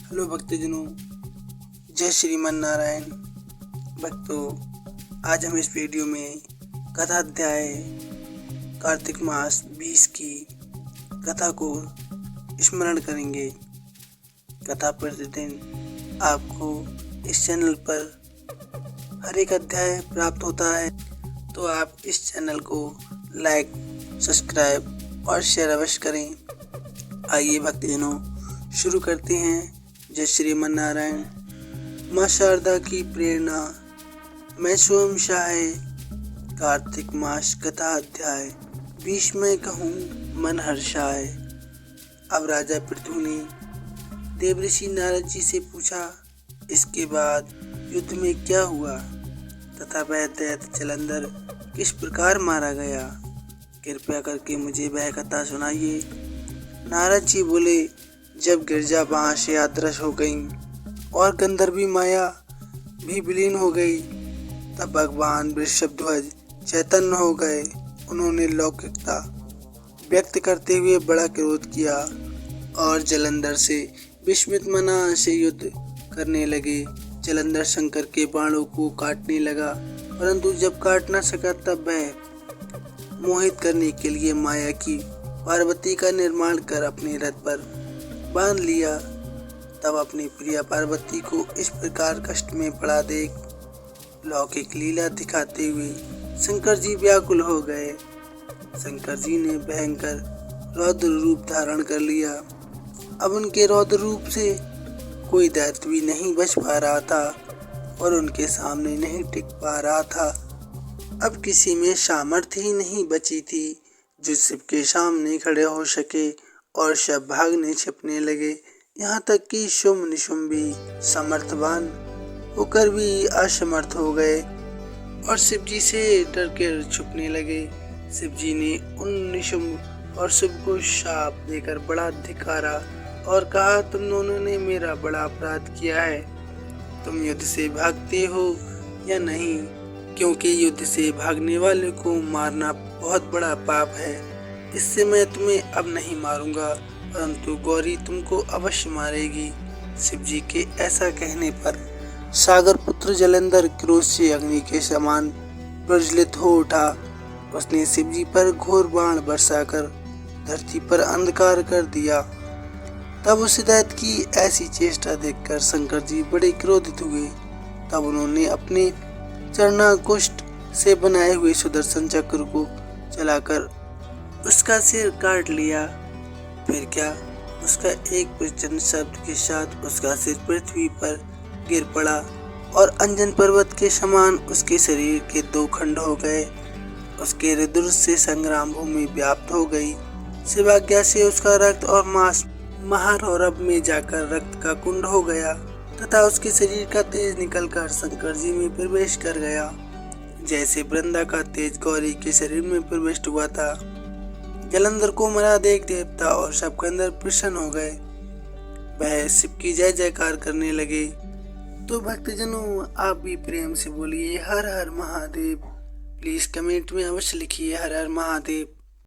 Hello भक्तजनों, जय श्रीमन नारायण। भक्तों, आज हम इस वीडियो में कथा अध्याय कार्तिक मास 20 की कथा को स्मरण करेंगे। कथा प्रतिदिन आपको इस चैनल पर हर एक अध्याय प्राप्त होता है, तो आप इस चैनल को लाइक, सब्सक्राइब और शेयर अवश्य करें। आइए भक्तजनों, शुरू करते हैं। जय श्रीमन नारायण। माँ शारदा की प्रेरणा, मैं स्वयं शाह, कार्तिक मास कथा अध्याय 20 में कहूँ मन हर्षाए। अब राजा पृथु ने देवऋषि नारद जी से पूछा, इसके बाद युद्ध में क्या हुआ तथा वह दैत्य जलंधर किस प्रकार मारा गया? कृपया करके मुझे वह कथा सुनाइए। नारद जी बोले, जब गिरजा वहाँ से अदृश्य हो गई और गंधर्वी माया भी विलीन हो गई, तब भगवान वृषभध्वज चैतन्य हो गए। उन्होंने लौकिकता व्यक्त करते हुए बड़ा क्रोध किया और जलंधर से विस्मित मना से युद्ध करने लगे। जलंधर शंकर के बाणों को काटने लगा, परंतु जब काट न सका तब वह मोहित करने के लिए माया की पार्वती का निर्माण कर अपने रथ पर बांध लिया। तब अपनी प्रिया पार्वती को इस प्रकार कष्ट में पड़ा देख लौकिक लीला दिखाते हुए शंकर जी व्याकुल हो गए। शंकर जी ने भयंकर रौद्र रूप धारण कर लिया। अब उनके रौद्र रूप से कोई दैत्य भी नहीं बच पा रहा था और उनके सामने नहीं टिक पा रहा था। अब किसी में सामर्थ्य ही नहीं बची थी जो शिव के सामने खड़े हो सके, और सब भागने छिपने लगे। यहाँ तक कि शुंभ निशुंभ भी समर्थवान होकर भी असमर्थ हो गए और शिव जी से डर कर छुपने लगे। शिव जी ने उन निशुंभ और शुंभ को शाप देकर बड़ा धिक्कारा और कहा, तुम दोनों ने मेरा बड़ा अपराध किया है। तुम युद्ध से भागते हो या नहीं? क्योंकि युद्ध से भागने वाले को मारना बहुत बड़ा पाप है। इससे मैं तुम्हें अब नहीं मारूंगा, परंतु गौरी तुमको अवश्य मारेगी। शिव जी के ऐसा कहने पर सागर पुत्र जलंधर क्रोध से अग्नि के समान प्रज्वलित हो उठा। उसने शिव जी पर घोर बाण बरसाकर धरती पर अंधकार कर दिया। तब उस दैत्य की ऐसी चेष्टा देखकर शंकर जी बड़े क्रोधित हुए। तब उन्होंने अपने चरणाकुष्ठ से बनाए हुए सुदर्शन चक्र को चलाकर उसका सिर काट लिया। फिर क्या, उसका एक प्रचंड शब्द के साथ उसका सिर पृथ्वी पर गिर पड़ा और अंजन पर्वत के समान उसके शरीर के 2 खंड हो गए। उसके हृदय से संग्राम भूमि व्याप्त हो गई। शिवाज्ञा से उसका रक्त और मांस महारौरव में जाकर रक्त का कुंड हो गया तथा उसके शरीर का तेज निकलकर शंकर जी में प्रवेश कर गया, जैसे वृंदा का तेज गौरी के शरीर में प्रविष्ट हुआ था। जलंधर को मरा देख देवता और सब गंधर्व प्रसन्न हो गए। वह शिव की जय जयकार करने लगे। तो भक्तजनों, आप भी प्रेम से बोलिए हर हर महादेव। प्लीज कमेंट में अवश्य लिखिए हर हर महादेव।